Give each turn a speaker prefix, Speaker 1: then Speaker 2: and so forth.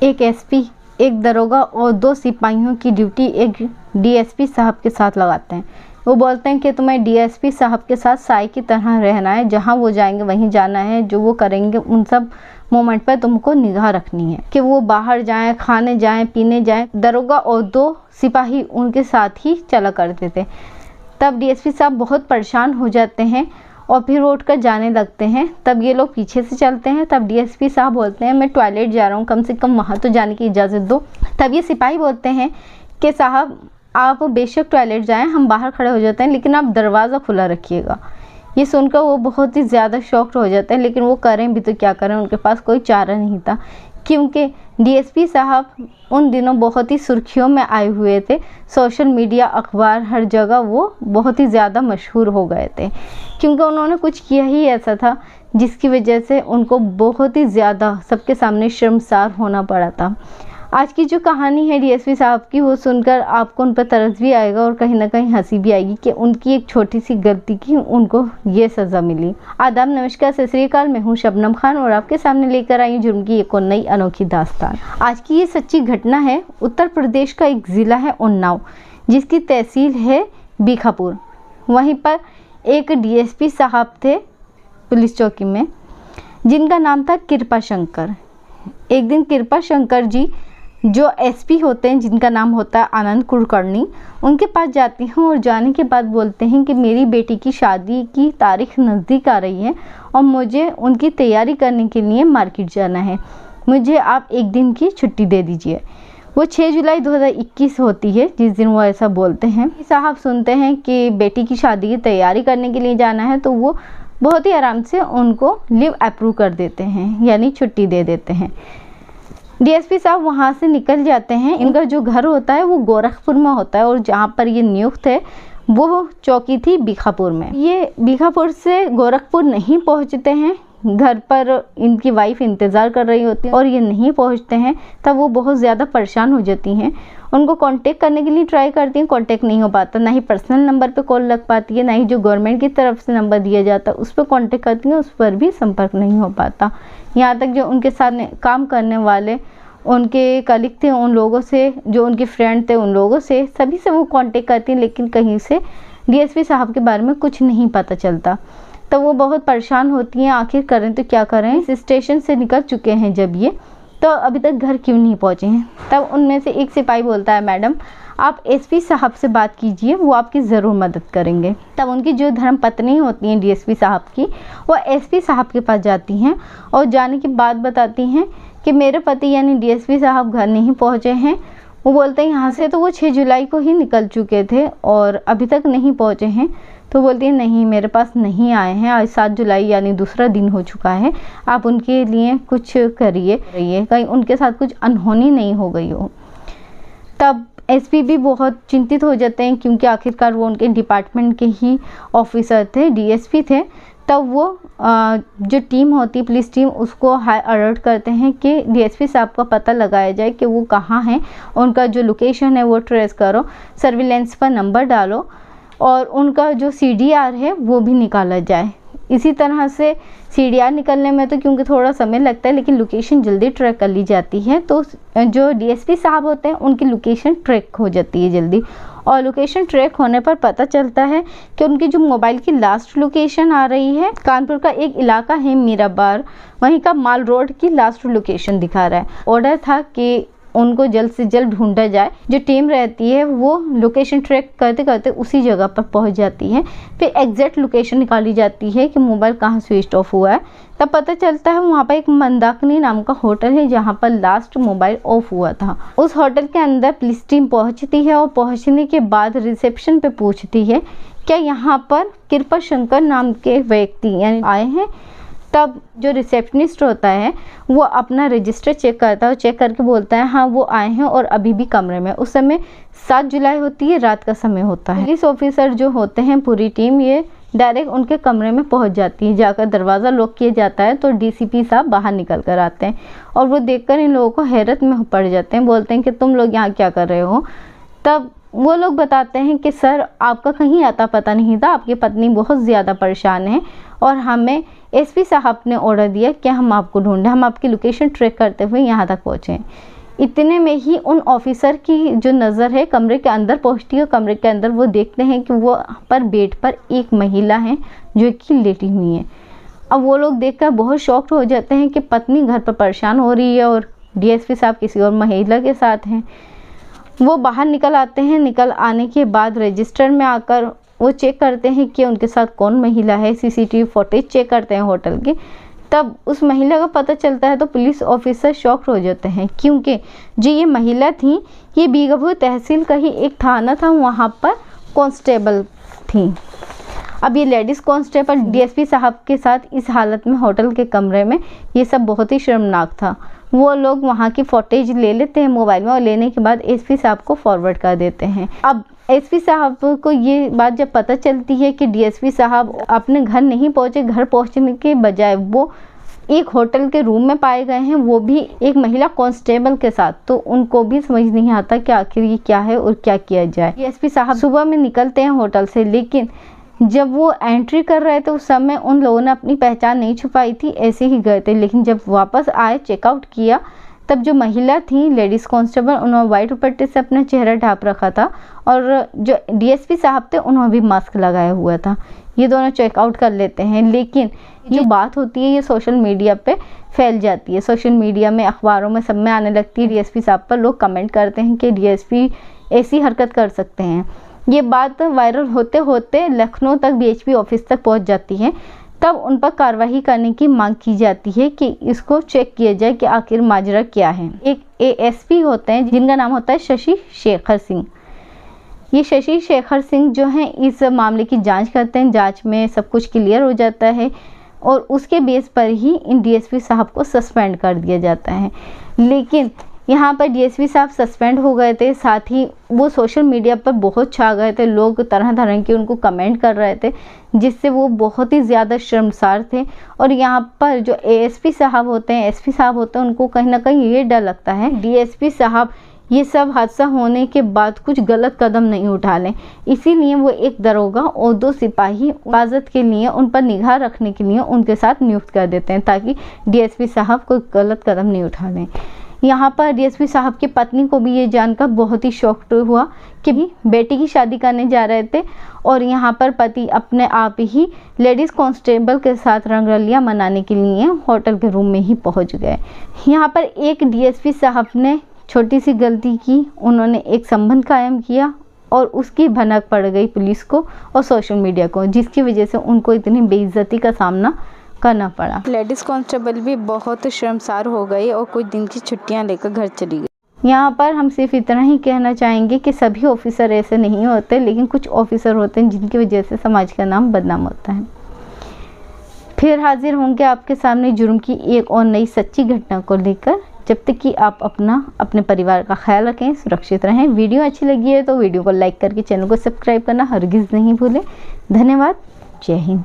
Speaker 1: एक एसपी, एक दरोगा और 2 सिपाहियों की ड्यूटी एक डीएसपी साहब के साथ लगाते हैं। वो बोलते हैं कि तुम्हें डीएसपी साहब के साथ साई की तरह रहना है, जहाँ वो जाएंगे वहीं जाना है, जो वो करेंगे उन सब मोमेंट पर तुमको निगाह रखनी है कि वो बाहर जाएं, खाने जाएं, पीने जाएं। दरोगा और 2 सिपाही उनके साथ ही चला करते थे। तब डीएसपी साहब बहुत परेशान हो जाते हैं और फिर वो उठकर जाने लगते हैं। तब ये लोग पीछे से चलते हैं। तब डीएसपी साहब बोलते हैं मैं टॉयलेट जा रहा हूँ, कम से कम वहाँ तो जाने की इजाज़त दो। तब ये सिपाही बोलते हैं कि साहब आप बेशक टॉयलेट जाएं, हम बाहर खड़े हो जाते हैं, लेकिन आप दरवाज़ा खुला रखिएगा। ये सुनकर वो बहुत ही ज़्यादा शॉक्ड हो जाते हैं, लेकिन वो करें भी तो क्या करें, उनके पास कोई चारा नहीं था, क्योंकि डीएसपी साहब उन दिनों बहुत ही सुर्खियों में आए हुए थे। सोशल मीडिया, अखबार, हर जगह वो बहुत ही ज़्यादा मशहूर हो गए थे, क्योंकि उन्होंने कुछ किया ही ऐसा था जिसकी वजह से उनको बहुत ही ज़्यादा सबके सामने शर्मसार होना पड़ा था। आज की जो कहानी है डीएसपी साहब की, वो सुनकर आपको उन पर तरस भी आएगा और कहीं ना कहीं हंसी भी आएगी कि उनकी एक छोटी सी गलती की उनको ये सज़ा मिली। आदाब, नमस्कार, सत श्री अकाल। मैं हूँ शबनम खान और आपके सामने लेकर आई जुर्म की एक और नई अनोखी दास्तान। आज की ये सच्ची घटना है उत्तर प्रदेश का एक ज़िला है उन्नाव, जिसकी तहसील है बीखापुर। वहीं पर एक डीएसपी साहब थे पुलिस चौकी में, जिनका नाम था कृपा शंकर। एक दिन कृपा शंकर जी जो एसपी होते हैं, जिनका नाम होता है आनंद कुलकर्णी, उनके पास जाती हूँ और जाने के बाद बोलते हैं कि मेरी बेटी की शादी की तारीख नज़दीक आ रही है और मुझे उनकी तैयारी करने के लिए मार्केट जाना है, मुझे आप एक दिन की छुट्टी दे दीजिए। वो 6 जुलाई 2021 होती है जिस दिन वो ऐसा बोलते हैं। साहब सुनते हैं कि बेटी की शादी की तैयारी करने के लिए जाना है, तो वो बहुत ही आराम से उनको लीव अप्रूव कर देते हैं, यानी छुट्टी दे देते हैं। डीएसपी साहब वहाँ से निकल जाते हैं। इनका जो घर होता है वो गोरखपुर में होता है और जहाँ पर ये नियुक्त है वो चौकी थी बीखापुर में। ये बीखापुर से गोरखपुर नहीं पहुँचते हैं, घर पर इनकी वाइफ इंतज़ार कर रही होती है और ये नहीं पहुँचते हैं। तब वो बहुत ज़्यादा परेशान हो जाती हैं। उनको कांटेक्ट करने के लिए ट्राई करती हैं, कांटेक्ट नहीं हो पाता, ना ही पर्सनल नंबर पे कॉल लग पाती है, ना ही जो गवर्नमेंट की तरफ से नंबर दिया जाता है उस पर कांटेक्ट करती हैं, उस पर भी संपर्क नहीं हो पाता। यहाँ तक जो उनके साथ काम करने वाले उनके कलीग थे, उन लोगों से, जो उनके फ्रेंड थे, उन लोगों से, सभी से वो कांटेक्ट करती हैं, लेकिन कहीं से डीएसपी साहब के बारे में कुछ नहीं पता चलता। तो वो बहुत परेशान होती हैं, आखिर करें तो क्या करें। इस स्टेशन से निकल चुके हैं जब ये, तो अभी तक घर क्यों नहीं पहुँचे हैं। तब उनमें से एक सिपाही बोलता है मैडम आप एसपी साहब से बात कीजिए, वो आपकी ज़रूर मदद करेंगे। तब उनकी जो धर्म पत्नी होती हैं डीएसपी साहब की, वो एसपी साहब के पास जाती हैं और जाने की बात बताती हैं कि मेरे पति यानी डीएसपी साहब घर नहीं पहुँचे हैं। वो बोलते हैं यहाँ से तो वो 6 जुलाई को ही निकल चुके थे और अभी तक नहीं पहुँचे हैं। तो बोलती है नहीं, मेरे पास नहीं आए हैं, आज 7 जुलाई यानी दूसरा दिन हो चुका है, आप उनके लिए कुछ करिए, कहीं उनके साथ कुछ अनहोनी नहीं हो गई हो। तब एसपी भी बहुत चिंतित हो जाते हैं, क्योंकि आखिरकार वो उनके डिपार्टमेंट के ही ऑफिसर थे, डीएसपी थे। तब वो जो टीम होती है पुलिस टीम, उसको हाई अलर्ट करते हैं कि डीएसपी साहब का पता लगाया जाए कि वो कहाँ हैं, उनका जो लोकेशन है वो ट्रेस करो, सर्विलेंस पर नंबर डालो और उनका जो सीडीआर है वो भी निकाला जाए। इसी तरह से सीडीआर निकलने में तो क्योंकि थोड़ा समय लगता है, लेकिन लोकेशन जल्दी ट्रैक कर ली जाती है। तो जो डीएसपी साहब होते हैं उनकी लोकेशन ट्रैक हो जाती है जल्दी, और लोकेशन ट्रैक होने पर पता चलता है कि उनकी जो मोबाइल की लास्ट लोकेशन आ रही है, कानपुर का एक इलाका है मीराबार, वहीं का माल रोड की लास्ट लोकेशन दिखा रहा है। ऑर्डर था कि उनको जल्द से जल्द ढूंढा जाए। जो टीम रहती है वो लोकेशन ट्रैक करते करते उसी जगह पर पहुंच जाती है। फिर एग्जैक्ट लोकेशन निकाली जाती है कि मोबाइल कहाँ स्विच ऑफ हुआ है। तब पता चलता है वहाँ पर एक मंदाकिनी नाम का होटल है जहाँ पर लास्ट मोबाइल ऑफ हुआ था। उस होटल के अंदर पुलिस टीम पहुँचती है और पहुँचने के बाद रिसेप्शन पे पूछती है क्या यहाँ पर कृपा शंकर नाम के व्यक्ति यानी आए हैं। तब जो रिसेप्शनिस्ट होता है वो अपना रजिस्टर चेक करता है और चेक करके बोलता है हाँ वो आए हैं और अभी भी कमरे में। उस समय 7 जुलाई होती है, रात का समय होता है। पुलिस ऑफिसर जो होते हैं पूरी टीम ये डायरेक्ट उनके कमरे में पहुंच जाती है। जाकर दरवाज़ा लॉक किया जाता है तो डीसीपी साहब बाहर निकल कर आते हैं और वो देखकर इन लोगों को हैरत में पड़ जाते हैं। बोलते हैं कि तुम लोग यहाँ क्या कर रहे हो। तब वो लोग बताते हैं कि सर आपका कहीं आता पता नहीं था, आपकी पत्नी बहुत ज़्यादा परेशान है और हमें एसपी साहब ने ऑर्डर दिया कि हम आपको ढूंढें, हम आपकी लोकेशन ट्रैक करते हुए यहाँ तक पहुँचे। इतने में ही उन ऑफिसर की जो नज़र है कमरे के अंदर पहुँचती है। कमरे के अंदर वो देखते हैं कि वो पर बेड पर एक महिला है जो कि लेटी हुई है। अब वो लोग देखकर बहुत शॉक्ड हो जाते हैं कि पत्नी घर पर परेशान हो रही है और डीएसपी साहब किसी और महिला के साथ हैं। वो बाहर निकल आते हैं। निकल आने के बाद रजिस्टर में आकर वो चेक करते हैं कि उनके साथ कौन महिला है। सीसीटीवी फुटेज चेक करते हैं होटल के। तब उस महिला का पता चलता है तो पुलिस ऑफिसर शॉक्ड हो जाते हैं, क्योंकि जो ये महिला थी ये बीघापुर तहसील का ही एक थाना था, वहाँ पर कांस्टेबल थी। अब ये लेडीज़ कांस्टेबल डीएसपी साहब के साथ इस हालत में होटल के कमरे में, ये सब बहुत ही शर्मनाक था। वो लोग वहाँ की फुटेज ले लेते हैं मोबाइल में और लेने के बाद एसपी साहब को फॉरवर्ड कर देते हैं। अब एसपी साहब को ये बात जब पता चलती है कि डीएसपी साहब अपने घर नहीं पहुँचे, घर पहुँचने के बजाय वो एक होटल के रूम में पाए गए हैं, वो भी एक महिला कांस्टेबल के साथ, तो उनको भी समझ नहीं आता कि आखिर ये क्या है और क्या किया जाए। डीएसपी साहब सुबह में निकलते हैं होटल से, लेकिन जब वो एंट्री कर रहे थे उस समय उन लोगों ने अपनी पहचान नहीं छुपाई थी, ऐसे ही गए थे। लेकिन जब वापस आए, चेकआउट किया, तब जो महिला थी लेडीज़ कांस्टेबल, उन्होंने वाइट दुपट्टे से अपना चेहरा ढाँप रखा था और जो डीएसपी साहब थे उन्होंने भी मास्क लगाया हुआ था। ये दोनों चेकआउट कर लेते हैं। लेकिन ये बात होती है ये सोशल मीडिया पे फैल जाती है। सोशल मीडिया में, अखबारों में, सब में आने लगती है। डीएसपी साहब पर लोग कमेंट करते हैं कि डीएसपी ऐसी हरकत कर सकते हैं। ये बात वायरल होते होते लखनऊ तक बीएचपी ऑफिस तक पहुंच जाती है। तब उन पर कार्रवाई करने की मांग की जाती है कि इसको चेक किया जाए कि आखिर माजरा क्या है। एक एएसपी होते हैं जिनका नाम होता है शशि शेखर सिंह। ये शशि शेखर सिंह जो हैं इस मामले की जांच करते हैं। जांच में सब कुछ क्लियर हो जाता है और उसके बेस पर ही इन डीएसपी साहब को सस्पेंड कर दिया जाता है। लेकिन यहाँ पर डीएसपी साहब सस्पेंड हो गए थे, साथ ही वो सोशल मीडिया पर बहुत छा गए थे। लोग तरह तरह के उनको कमेंट कर रहे थे, जिससे वो बहुत ही ज़्यादा शर्मसार थे। और यहाँ पर जो एएसपी साहब होते हैं, एसपी साहब होते हैं, उनको कहीं ना कहीं ये डर लगता है डीएसपी साहब ये सब हादसा होने के बाद कुछ गलत कदम नहीं उठा लें। इसीलिए वो एक दरोगा और 2 सिपाही हिफाजत के लिए, उन पर निगाह रखने के लिए उनके साथ नियुक्त कर देते हैं, ताकि डीएसपी साहब कोई गलत कदम नहीं उठा लें। यहाँ पर डीएसपी साहब की पत्नी को भी ये जानकर बहुत ही शॉक्ड हुआ कि बेटी की शादी करने जा रहे थे और यहाँ पर पति अपने आप ही लेडीज़ कांस्टेबल के साथ रंगरलियाँ मनाने के लिए होटल के रूम में ही पहुँच गए। यहाँ पर एक डीएसपी साहब ने छोटी सी गलती की, उन्होंने एक संबंध कायम किया और उसकी भनक पड़ गई पुलिस को और सोशल मीडिया को, जिसकी वजह से उनको इतनी बेइज्जती का सामना करना पड़ा। लेडीज़ कांस्टेबल भी बहुत शर्मसार हो गई और कुछ दिन की छुट्टियां लेकर घर चली गई। यहाँ पर हम सिर्फ इतना ही कहना चाहेंगे कि सभी ऑफिसर ऐसे नहीं होते, लेकिन कुछ ऑफिसर होते हैं जिनकी वजह से समाज का नाम बदनाम होता है। फिर हाजिर होंगे आपके सामने जुर्म की एक और नई सच्ची घटना को लेकर। जब तक कि आप अपने परिवार का ख्याल रखें, सुरक्षित रहें। वीडियो अच्छी लगी है तो वीडियो को लाइक करके चैनल को सब्सक्राइब करना हरगिज़ नहीं भूलें। धन्यवाद। जय हिंद।